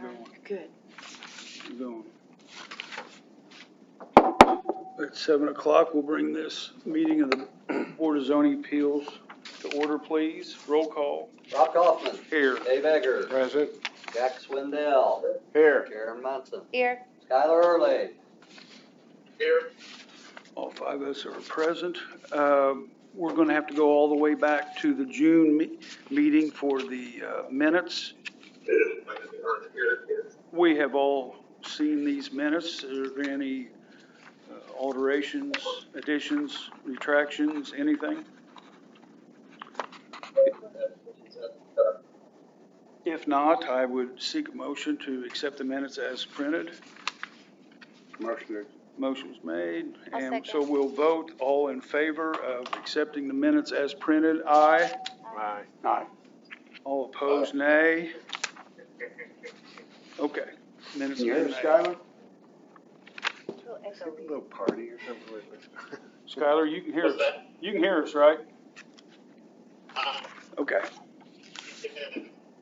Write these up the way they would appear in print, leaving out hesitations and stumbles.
going? Good. We're going. At 7 o'clock, we'll bring this meeting of the Board of Zoning Appeals to order, please. Roll call. Rob Kaufman. Here. Dave Egger. Present. Jack Swindell. Here. Karen Munson. Here. Skylar Early. Here. All five of us are present. We're going to have to go all the way back to the June meeting for the minutes. We have all seen these minutes. Are there any alterations, additions, retractions, anything? If not, I would seek a motion to accept the minutes as printed. Motion's made, and so we'll vote. All in favor of accepting the minutes as printed, aye. Aye. Aye. All opposed, nay. Okay. Minutes Can you hear are us, made. Skylar? Little A little party or something like this. Skylar, you can hear us. You can hear us, right? Okay.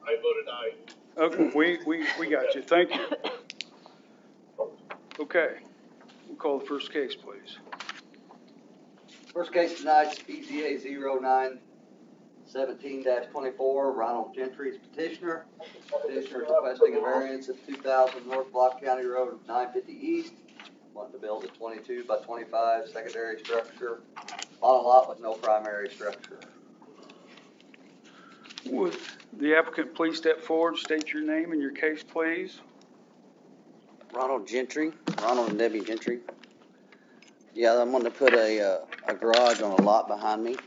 I voted aye. Okay, we got you. Thank you. Okay. We'll call the first case, please. First case tonight's BZA 0917-24, Ronald Gentry's petitioner. Petitioner is requesting a variance of 2000 North Block County Road 950 East. Wanting to build a 22 by 25 secondary structure on a lot with no primary structure. Would the applicant please step forward, state your name and your case, please? Ronald and Debbie Gentry. Yeah, I'm going to put a garage on a lot behind me.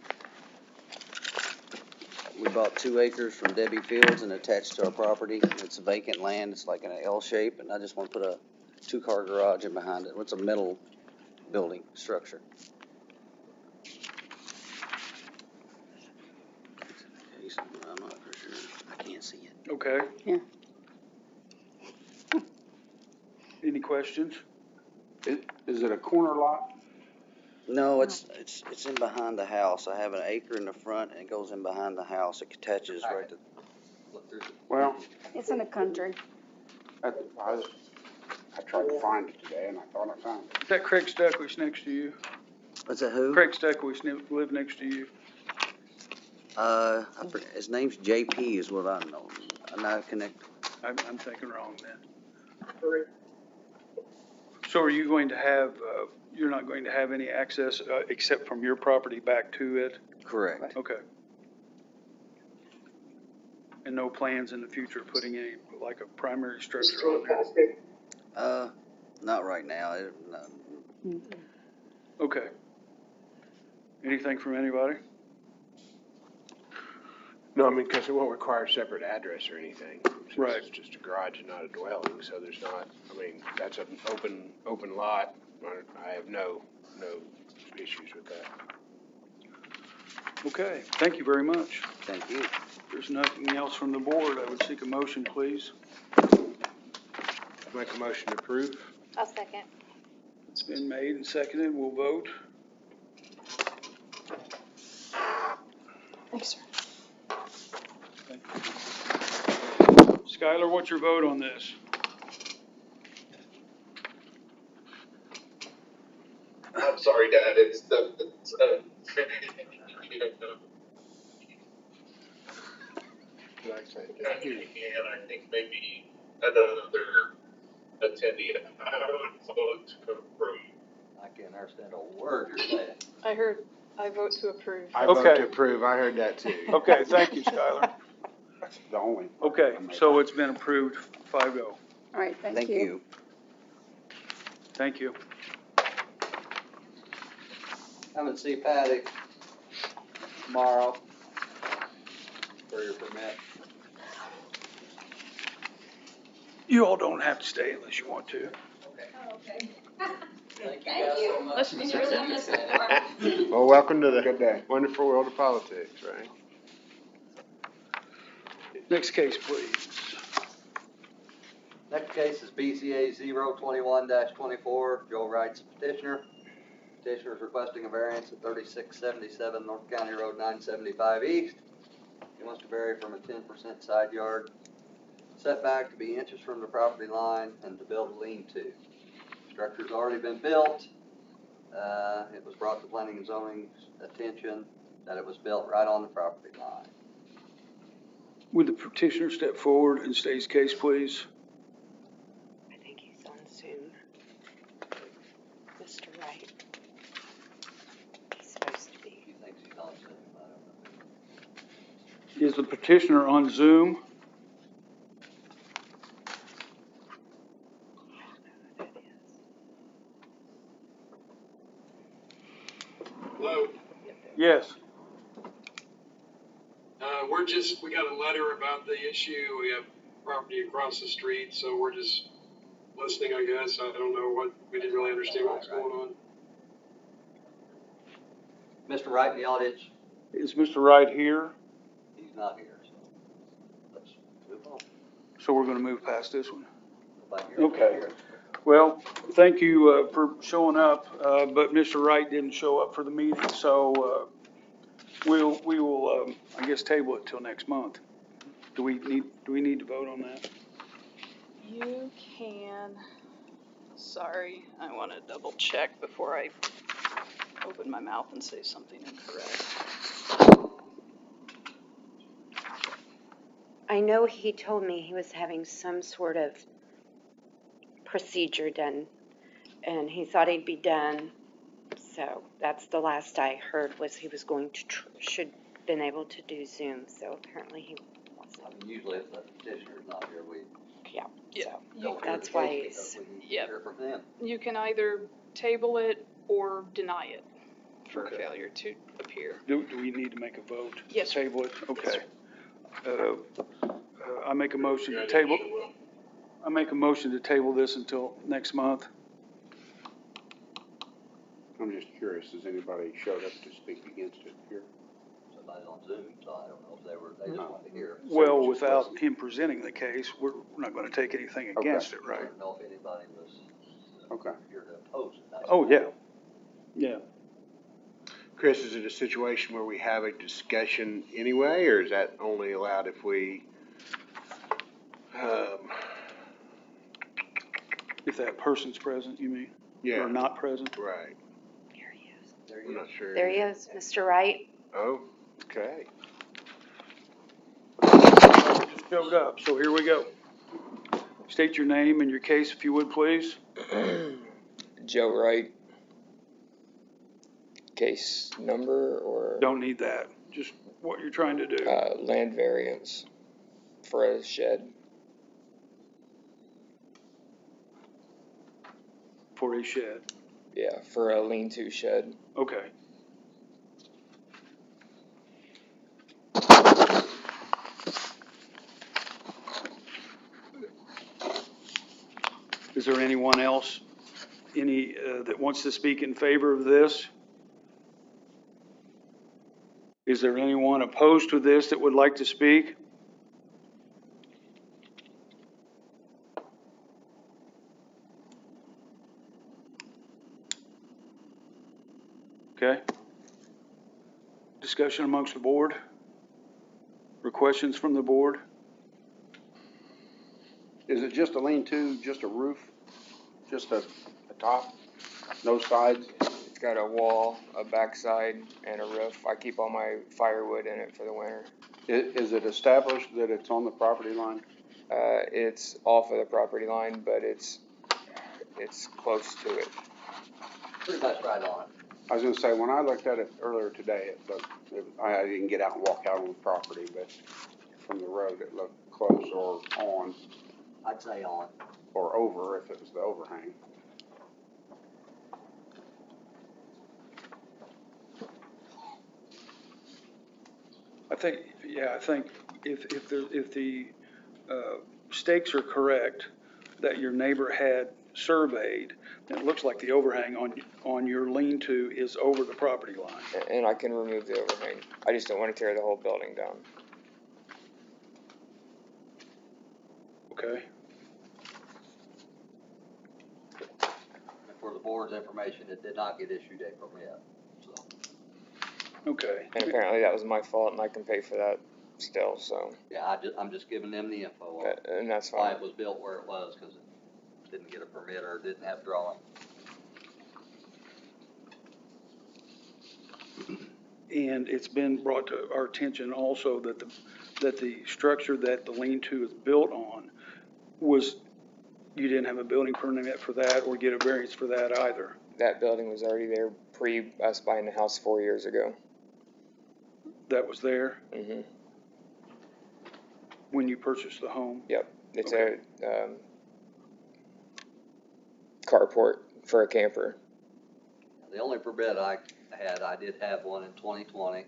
We bought 2 acres from Debbie Fields and attached to our property. It's vacant land. It's like in an L shape, and I just want to put a 2-car garage in behind it. It's a metal building structure. I'm not for sure. I can't see it. Okay. Yeah. Any questions? Is it a corner lot? No, it's in behind the house. I have an acre in the front, and it goes in behind the house. It attaches right to. Look through the Well, It's in the country. I tried to find it today and I thought I found it. Is that Craig Stuckwich next to you? What's that? Who? Craig Stuckwich live next to you. His name's JP is what I know. I'm not connected. I'm thinking wrong then. So are you going to have, you're not going to have any access except from your property back to it? Correct. Okay. And no plans in the future of putting any, like a primary structure on there? Not right now. No. Okay. Anything from anybody? No, I mean, because it won't require a separate address or anything. Since Right. It's just a garage and not a dwelling, so there's not, I mean, that's an open lot. I have no issues with that. Okay, thank you very much. Thank you. If there's nothing else from the board, I would seek a motion, please. Make a motion to approve? I'll second. It's been made and seconded. We'll vote. Thanks, sir. Thank you. Skylar, what's your vote on this? I'm sorry, Dad, it's and I think maybe another attendee. I would vote to approve. I can't understand a word you're saying. I vote to approve. I vote Okay. to approve. I heard that too. Okay, thank you, Skylar. That's the only. Okay, so it's been approved 5-0. All right, Thank you. Thank you. Come and see Patty tomorrow for your permit. You all don't have to stay unless you want to. Thank you guys so much. Let's really miss it. Well, welcome to the wonderful world of politics, right? Next case, please. Next case is BCA 021-24, Joe Wright's petitioner. Petitioner is requesting a variance at 3677 North County Road 975 East. He wants to vary from a 10% side yard setback to be inches from the property line and to build a lean-to. Structure's already been built. It was brought to planning and zoning's attention that it was built right on the property line. Would the petitioner step forward and state his case, please? I think he's on Zoom. Mr. Wright. He's supposed to be. He thinks he's on Zoom, I don't know. Is the petitioner on Zoom? Hello, Yes. we got a letter about the issue, we have property across the street, so we're just listening, I guess, I don't know we didn't really understand what's going on. Mr. Wright in the audience, Is Mr. Wright here? he's not here, so let's move on. So we're gonna move past this one. Nobody here. Okay. Well, thank you for showing up, but Mr. Wright didn't show up for the meeting, so we will, I guess, table it till next month. Do we need to vote on that? You can, sorry, I want to double check before I open my mouth and say something incorrect. I know he told me he was having some sort of procedure done, and he thought he'd be done. So that's the last I heard was he was going to, should been able to do Zoom, so apparently he wasn't. I mean, usually if the petitioner's not here, we Yeah. Yeah, So you, don't hear that's the why case he's- because we need to Yep. hear from them. you can either table it or deny it for Okay. failure to appear. Do we need to make a vote? Yes, sir. Table it? Okay. sir. I make a motion to table, I make a motion to table this until next month. I'm just curious, has anybody showed up to speak against it here? Somebody's on Zoom, so I don't know if they just wanted to hear. Well, just without listen. him presenting the case, we're not gonna take anything Okay. against it, I right? don't know if anybody was Okay. here to oppose it. That's Oh, all. yeah. Yeah. Chris, is it a situation where we have a discussion anyway, or is that only allowed if we, If that person's present, you mean? yeah, Or not present? right, There he is. There I'm you go. not sure. There he is, Mr. Wright. Oh, okay. Just showed up, so here we go. State your name and your case, if you would, please. Joe Wright. Case number or Don't need that, just what you're trying to do. land variance for a shed. For a shed. Yeah, for a lean-to shed. Okay. Is there anyone else, that wants to speak in favor of this? Is there anyone opposed to this that would like to speak? Okay. Discussion amongst the board? Or questions from the board? Is it just a lean-to, just a roof, just a top, no sides? It's got a wall, a backside, and a roof. I keep all my firewood in it for the winter. Is it established that it's on the property line? It's off of the property line, but it's close to it. Pretty much right on it. I was gonna say, when I looked at it earlier today, I didn't get out and walk out on the property, but from the road, it looked close or on, I'd say on. or over if it was the overhang. I think if the stakes are correct, that your neighbor had surveyed, it looks like the overhang on your lean-to is over the property line. And I can remove the overhang. I just don't want to tear the whole building down. Okay? And for the board's information, it did not get issued a permit, so. Okay. And apparently that was my fault, and I can pay for that. still, so, Yeah, I'm just giving them the info on and that's why fine. it was built where it was, cause it didn't get a permit or didn't have drawing. And it's been brought to our attention also that the structure that the lean-to is built on was, you didn't have a building permit for that or get a variance for that either. That building was already there pre us buying the house 4 years ago. That was there hmm when you purchased the home. Yep, it's Okay. a, carport for a camper. The only permit I did have one in 2020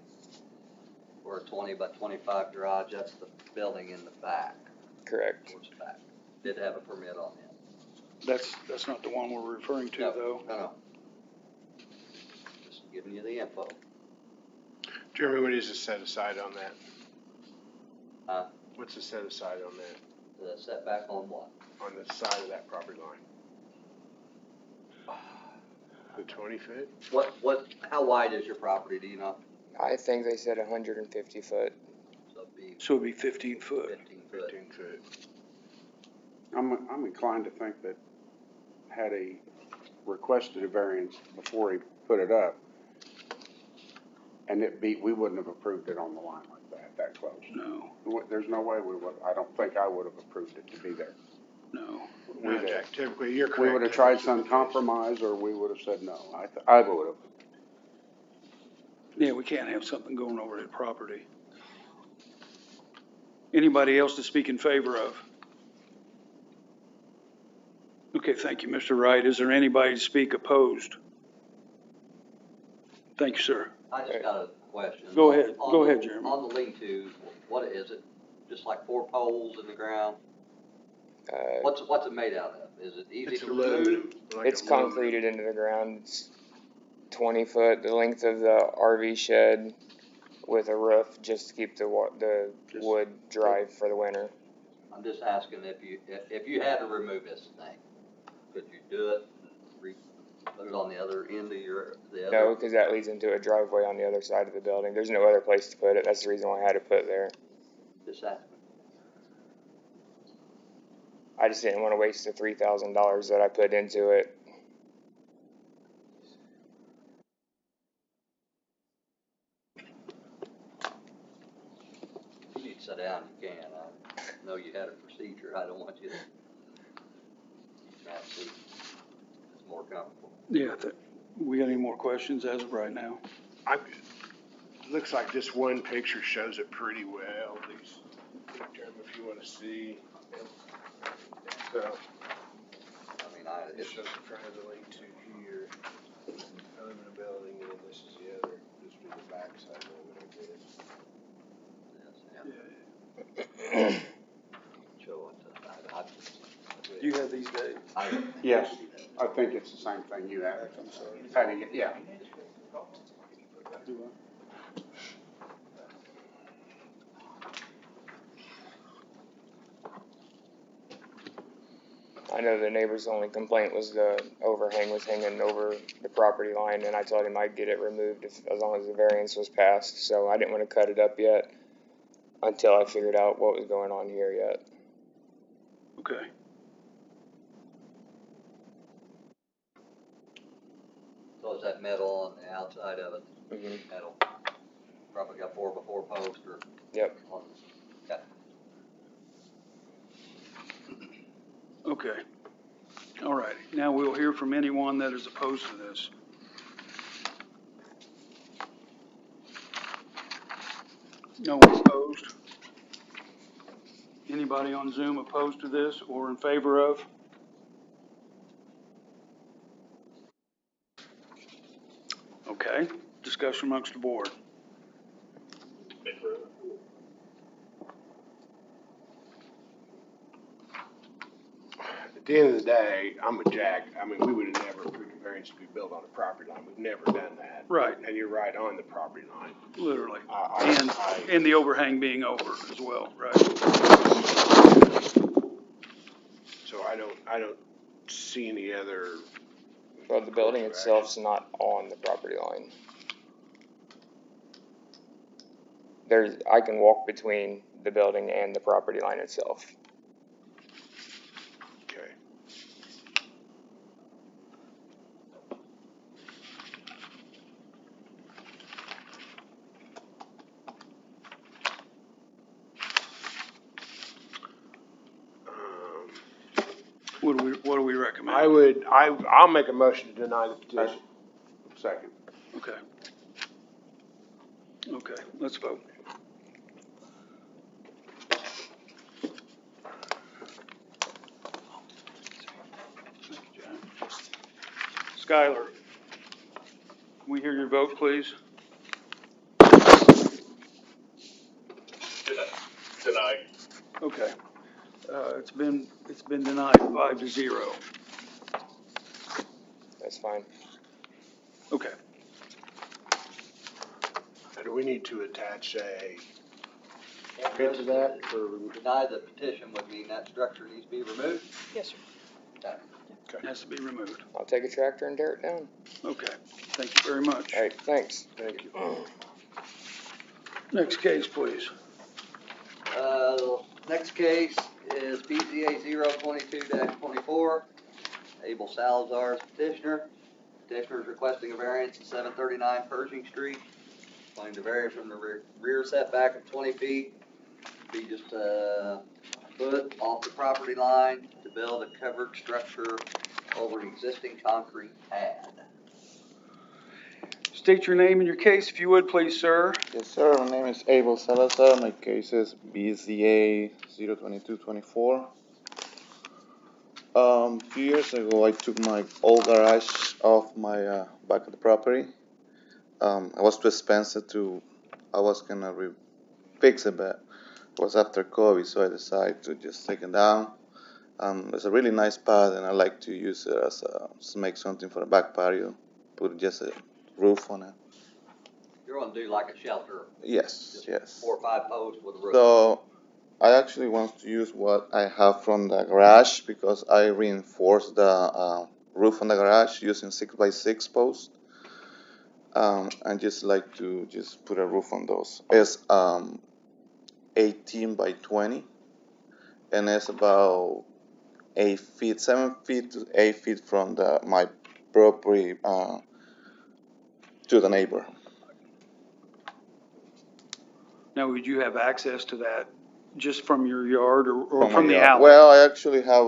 for a 20 by 25 garage. That's the building in the back, Correct. towards the back. Did have a permit on it. That's not the one we're referring to, though. No. Just giving you the info. Jeremy, what is the set aside on that? Huh? What's the set aside on that, The setback on what? on the side of that property line? The 20 foot? How wide is your property, do you know? I think they said 150 foot. So it'd be So it'd be 15 foot. 15 foot. 15 foot. I'm inclined to think that had he requested a variance before he put it up, and we wouldn't have approved it on the line like that close. No, There's no way we would, I don't think I would have approved it to be there. no. No, Jack, typically, you're correct. We would have tried some compromise, or we would have said no. I would have. Yeah, we can't have something going over the property. Anybody else to speak in favor of? Okay, thank you, Mr. Wright. Is there anybody to speak opposed? Thank you, sir. I just got a question. Go ahead. On Go the- ahead, Jeremy. On the lean-to, what is it? Just like 4 poles in the ground? What's it made out of? Is it easy It's to aluminum. remove? Like It's aluminum. concreted into the ground. It's 20 foot, the length of the RV shed with a roof just to keep the wood dry for the winter. I'm just asking if you had to remove this thing, could you do it? Put it on the other end of the No, other? because that leads into a driveway on the other side of the building. There's no other place to put it. That's the reason why I had to put it there. Just asking. I just didn't want to waste the $3,000 that I put into it. If you need to sit down, you can. I know you had a procedure. I don't want you to. Have a seat. It's more comfortable. Yeah, we got any more questions as of right now? Looks like this one picture shows it pretty well. These, Jeremy, if you want to see. So, I mean, it shows the front of the lean-to here, aluminum building, and then this is the other, this would be the back side of it, I guess. Show it to, Do you have these, Dave? Yes, I think it's the same thing you have. Yeah. I know the neighbor's only complaint was the overhang was hanging over the property line, and I told him I'd get it removed as long as the variance was passed. So I didn't want to cut it up yet until I figured out what was going on here yet. Okay. So is that metal on the outside of it? Mm-hmm. Metal. Probably got 4x4 post or. Yep. Okay. Okay. All right. Now we'll hear from anyone that is opposed to this. No one opposed? Anybody on Zoom opposed to this or in favor of? Okay. Discussion amongst the board. At the end of the day, I'm with Jack. I mean, we would have never approved a variance to be built on a property line. We've never done that. Right. And you're right on the property line. Literally. I- And the overhang being over as well, right? So I don't see any other. Well, the building itself's not on the property line. I can walk between the building and the property line itself. Okay. What do we recommend? I'll make a motion to deny the petition. Second. Okay. Okay, let's vote. Skylar, can we hear your vote, please? Denied. Okay. It's been denied 5-0. That's fine. Okay. Now, do we need to attach a, Can't Get to that, Deny the petition would mean that structure needs to be removed. Yes, sir. Has to be removed. I'll take a tractor and tear it down. Okay. Thank you very much. All right, thanks. thank you. Next case, please. Next case is BZA 022-24, Abel Salazar's petitioner. Petitioner is requesting a variance at 739 Pershing Street, going to vary from the rear setback of 20 feet, be just a foot off the property line to build a covered structure over an existing concrete pad. State your name and your case, if you would, please, sir. Yes, sir. My name is Abel Salazar. My case is BZA 02224. A few years ago, I took my old garage off my back of the property. It was too expensive to. I was gonna fix it, but it was after COVID, so I decided to just take it down. It's a really nice pad, and I like to use it as to make something for the back patio. Put just a roof on it. You're gonna do like a shelter, Yes, just yes. 4 or 5 posts with a roof. So I actually want to use what I have from the garage because I reinforced the roof on the garage using 6x6 posts. I just like to just put a roof on those. It's 18 by 20, and it's about 8 feet, 7 feet to 8 feet from my property to the neighbor. Now, would you have access to that just from your yard or From from my the yard. alley? Well, I actually have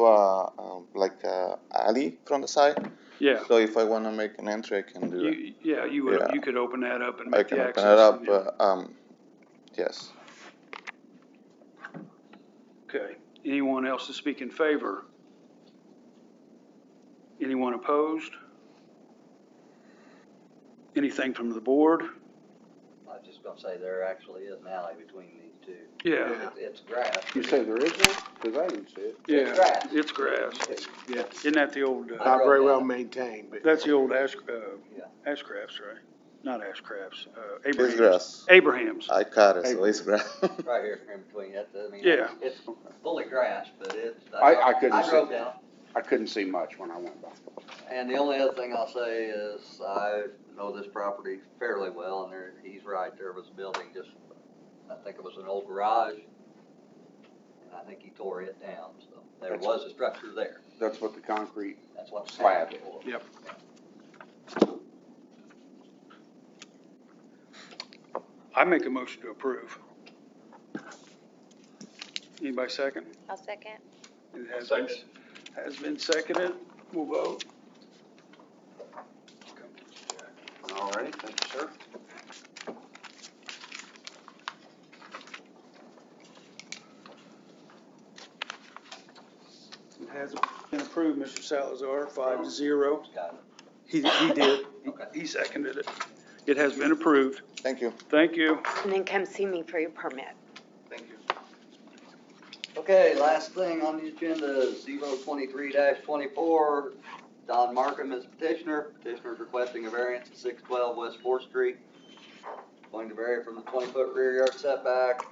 like a alley from the side. Yeah. So if I want to make an entry, I can do it. You would. Yeah. You could open that up and I make can the open access. it up, from there. yes. Okay. Anyone else to speak in favor? Anyone opposed? Anything from the board? I was just gonna say there actually is an alley between these two. Yeah. It's grass. You say there is one? Because I didn't see it. Yeah. It's grass. It's grass. Yeah. Isn't that the old? Not very well maintained, but. That's the old Yeah. Ashcrafts, right? Not Ashcrafts. It's Abraham's. grass. Abraham's. I cut it, so it's grass. Right here in between it, I mean, Yeah. it's fully grass, but it's. I couldn't see. drove down, I couldn't see much when I went by. and the only other thing I'll say is I know this property fairly well, and he's right, there was a building just, I think it was an old garage, and I think he tore it down, so there was a structure there, That's what the concrete that's what. slab is. Yep. I make a motion to approve. Anybody second? I'll second. It Second. has been seconded. We'll vote. All right, thank you, sir. It has been approved, Mr. Salazar, 5-0. Got it. He did. Okay. He seconded it. It has been approved. Thank you. Thank you. And then come see me for your permit. Thank you. Okay, last thing on the agenda is 023-24, Don Markham is petitioner. Petitioner is requesting a variance at 612 West 4th Street. Going to vary from the 20-foot rear yard setback.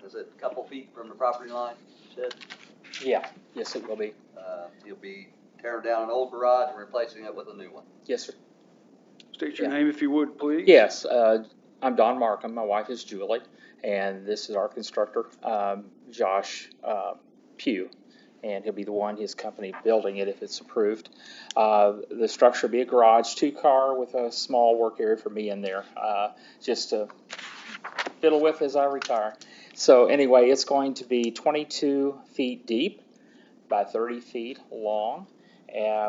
Is it a couple feet from the property line, you said? Yeah, yes, it will be. He'll be tearing down an old garage and replacing it with a new one. Yes, sir. State your Yeah. name if you would, please. Yes, I'm Don Markham. My wife is Julie, and this is our constructor, Josh Pugh. And he'll be the one, his company, building it if it's approved. The structure will be a garage, 2-car with a small work area for me in there, just to fiddle with as I retire. So anyway, it's going to be 22 feet deep by 30 feet long,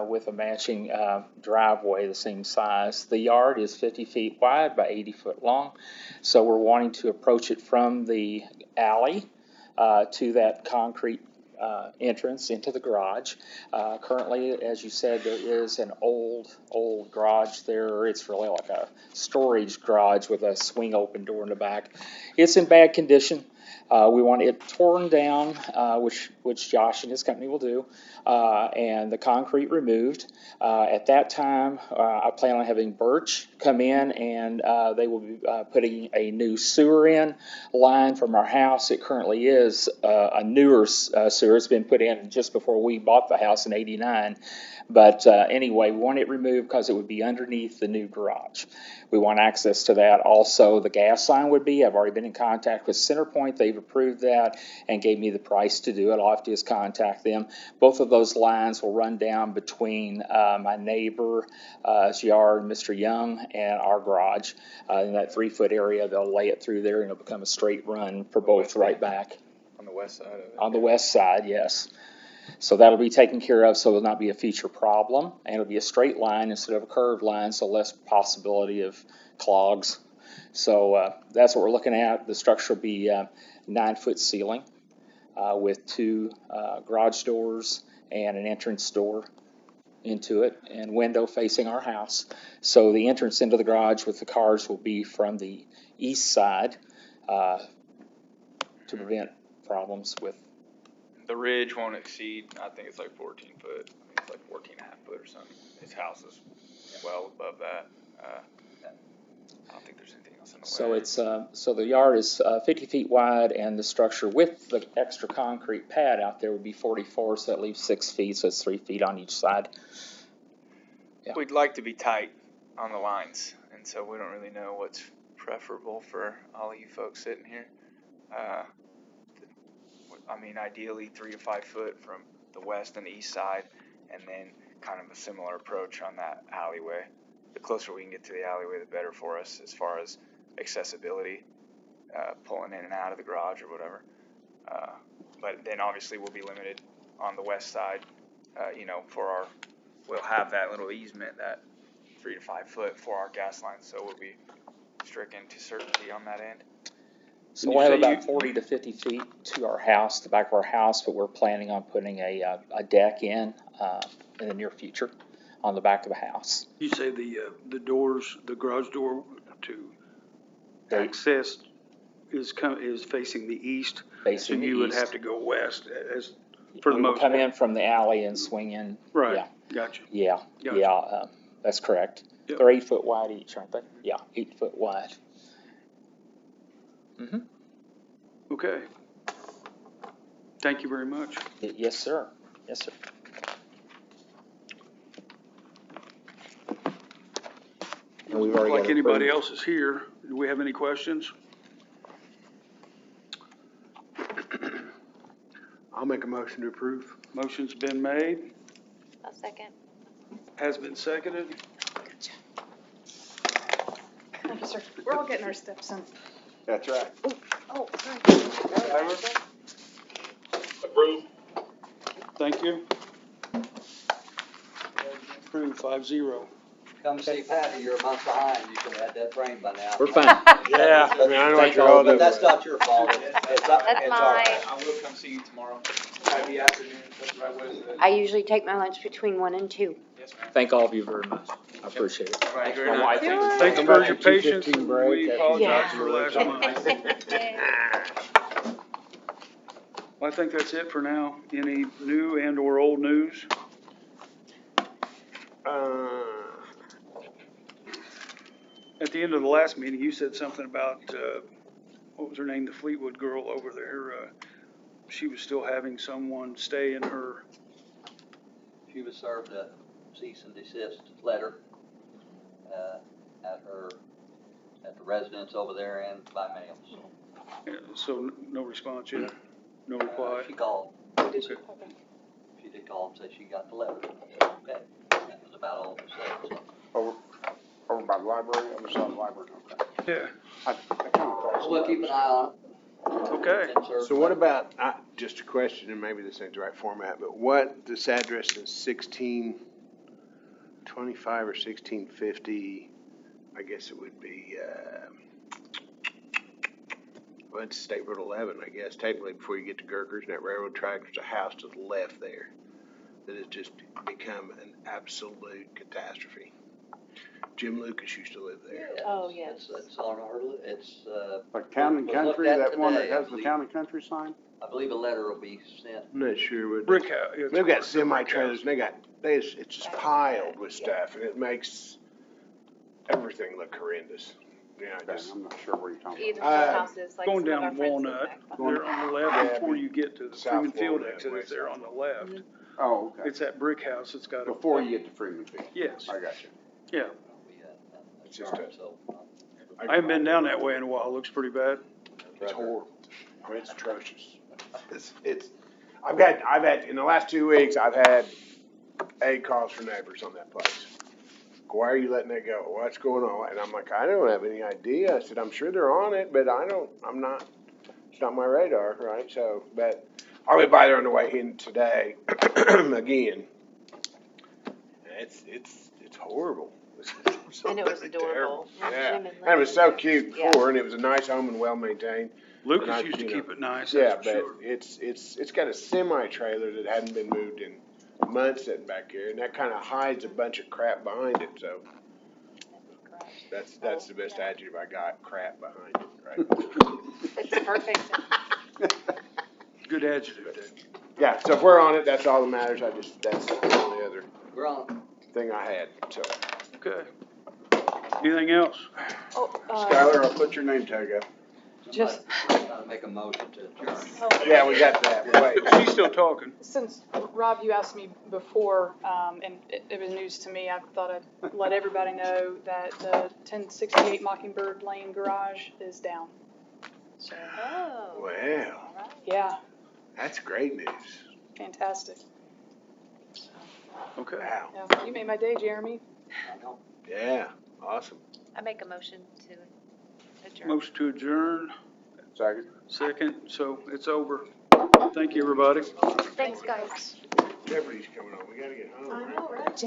with a matching driveway the same size. The yard is 50 feet wide by 80 foot long, so we're wanting to approach it from the alley to that concrete entrance into the garage. Currently, as you said, there is an old garage there. It's really like a storage garage with a swing open door in the back. It's in bad condition. We want it torn down, which Josh and his company will do, and the concrete removed. At that time, I plan on having Birch come in, and they will be putting a new sewer in line from our house. It currently is a newer sewer. It's been put in just before we bought the house in '89. But anyway, we want it removed because it would be underneath the new garage. We want access to that. Also, the gas line would be. I've already been in contact with CenterPoint. They've approved that and gave me the price to do it. I'll have to just contact them. Both of those lines will run down between my neighbor's yard, Mr. Young, and our garage. In that 3-foot area, they'll lay it through there, and it'll become a straight run for both right back. On the west side of it. On the west side, yes. So that'll be taken care of, so it'll not be a future problem, and it'll be a straight line instead of a curved line, so less possibility of clogs. So that's what we're looking at. The structure will be 9-foot ceiling with 2 garage doors and an entrance door into it, and window facing our house. So the entrance into the garage with the cars will be from the east side to prevent problems with. The ridge won't exceed, I think it's like 14 foot. I think it's like 14 and a half foot or something. His house is well above that. I don't think there's anything else in the way. So it's so the yard is 50 feet wide, and the structure with the extra concrete pad out there would be 44, so that leaves 6 feet, so it's 3 feet on each side. Yeah. We'd like to be tight on the lines, and so we don't really know what's preferable for all of you folks sitting here. I mean, ideally 3 to 5 foot from the west and the east side, and then kind of a similar approach on that alleyway. The closer we can get to the alleyway, the better for us as far as accessibility, pulling in and out of the garage or whatever. But then obviously we'll be limited on the west side, we'll have that little easement, that 3 to 5 foot for our gas line, so we'll be stricken to certainty on that end. So we'll have about 40 to 50 feet to our house, the back of our house, but we're planning on putting a deck in the near future on the back of the house. You say the doors, the garage door to access is facing the east, Facing so the you would east. have to go west for the We will most come part. in from the alley and swing in. Right. Yeah. Gotcha. Yeah. Gotcha. Yeah. That's correct. Yep. They're 8 foot wide each, aren't they? Yeah, 8 foot wide. Mm-hmm. Okay. Thank you very much. Yes, sir. Yes, sir. And we've already Like got it anybody approved. else is here, do we have any questions? I'll make a motion to approve. Motion's been made, I'll second. has been seconded. Thank you, sir. We're all getting our steps in. That's right. Oh, sorry. Approved. Thank you. Approved 5-0. Come see Patty, you're a month behind, you should have had that framed by now. We're fine. Yeah, I mean, I know what Thank you're all all But doing. that's not your fault, it's That's all mine. right. I will come see you tomorrow, Friday afternoon, that's right with it. I usually take my lunch between 1 and 2. Yes, ma'am. Thank all of you very much. I appreciate it. Right, My wife, thank you. Thanks Come for back your at 2:15 patience, and break. we apologize Yeah. for last month. Well, I think that's it for now. Any new and or old news? At the end of the last meeting, you said something about, what was her name, the Fleetwood girl over there, she was still having someone stay in her. She was served a cease and desist letter at her at the residence over there and by mail, so. Yeah, so no response yet? No reply? She called, Did you? Okay. she did call and say she got the letter. Okay, that was about all she said, so. Over by the library, other side of the library, okay. Yeah, I kinda thought. We'll keep an eye on it. okay. And serve So what letter. about, just a question, and maybe this ain't the right format, but what, this address is 1625 or 1650, I guess it would be, well, it's State Road 11, I guess, technically before you get to Gerkers and that railroad track, there's a house to the left there that has just become an absolute catastrophe. Jim Lucas used to live there. Oh, yes. It's on our, it's, Like Town and was looked Country, at that one that today, I has the believe. Town and Country sign? I believe a letter will be sent. I'm not sure what. Brick house. it's They've got the brick semi-trailers, house. and it's just piled with stuff, and it makes everything look horrendous. Yeah, Okay, just, I'm not sure where you're talking Either about. houses, like Going some of down our friends live Walnut, back they're behind. on the left Yeah, before you get to the South Freeman Field Walnut, exit, it's west there on the left. Oh, okay. It's that brick house, it's got a. Before you get to Freeman Field. Yes, I got you. yeah. It's just a- So, I haven't been down that way in a while, it looks pretty bad. it's horrible. I mean, it's atrocious. I've had, in the last 2 weeks, I've had 8 calls from neighbors on that place. Why are you letting that go? What's going on? And I'm like, I don't have any idea. I said, I'm sure they're on it, but it's not my radar, right? So, but I went by there on the way in today, again. It's horrible. It's And it was really adorable. terrible. Yeah, Yeah, Jim and and it was so cute Yeah. before, and it was a nice home and well-maintained. Lucas And I- used to you know, keep it nice, Yeah, that's for but sure. it's got a semi-trailer that hadn't been moved in months sitting back here, and that kinda hides a bunch of crap behind it, so. That's the best adjective I got, crap behind it, right? It's perfect. Good adjective, Dave. Yeah, so if we're on it, that's all that matters, that's the only other we're on. thing I had, so. Okay. Anything else? Oh, Skylar, I'll put your name tag up. just, Gotta make a motion to adjourn. Yeah, we got that, wait. She's still talking. since Rob, you asked me before, and it was news to me, I thought I'd let everybody know that the 1068 Mockingbird Lane garage is down. So, Oh. Well, yeah, that's great news. fantastic. Okay. Wow, Yeah, you made my day, Jeremy. yeah, awesome. I make a motion to adjourn. Motion to adjourn, Second. second, so it's over. Thank you, everybody. Thanks, guys. Jeopardy's coming on, we gotta get home, right? Right.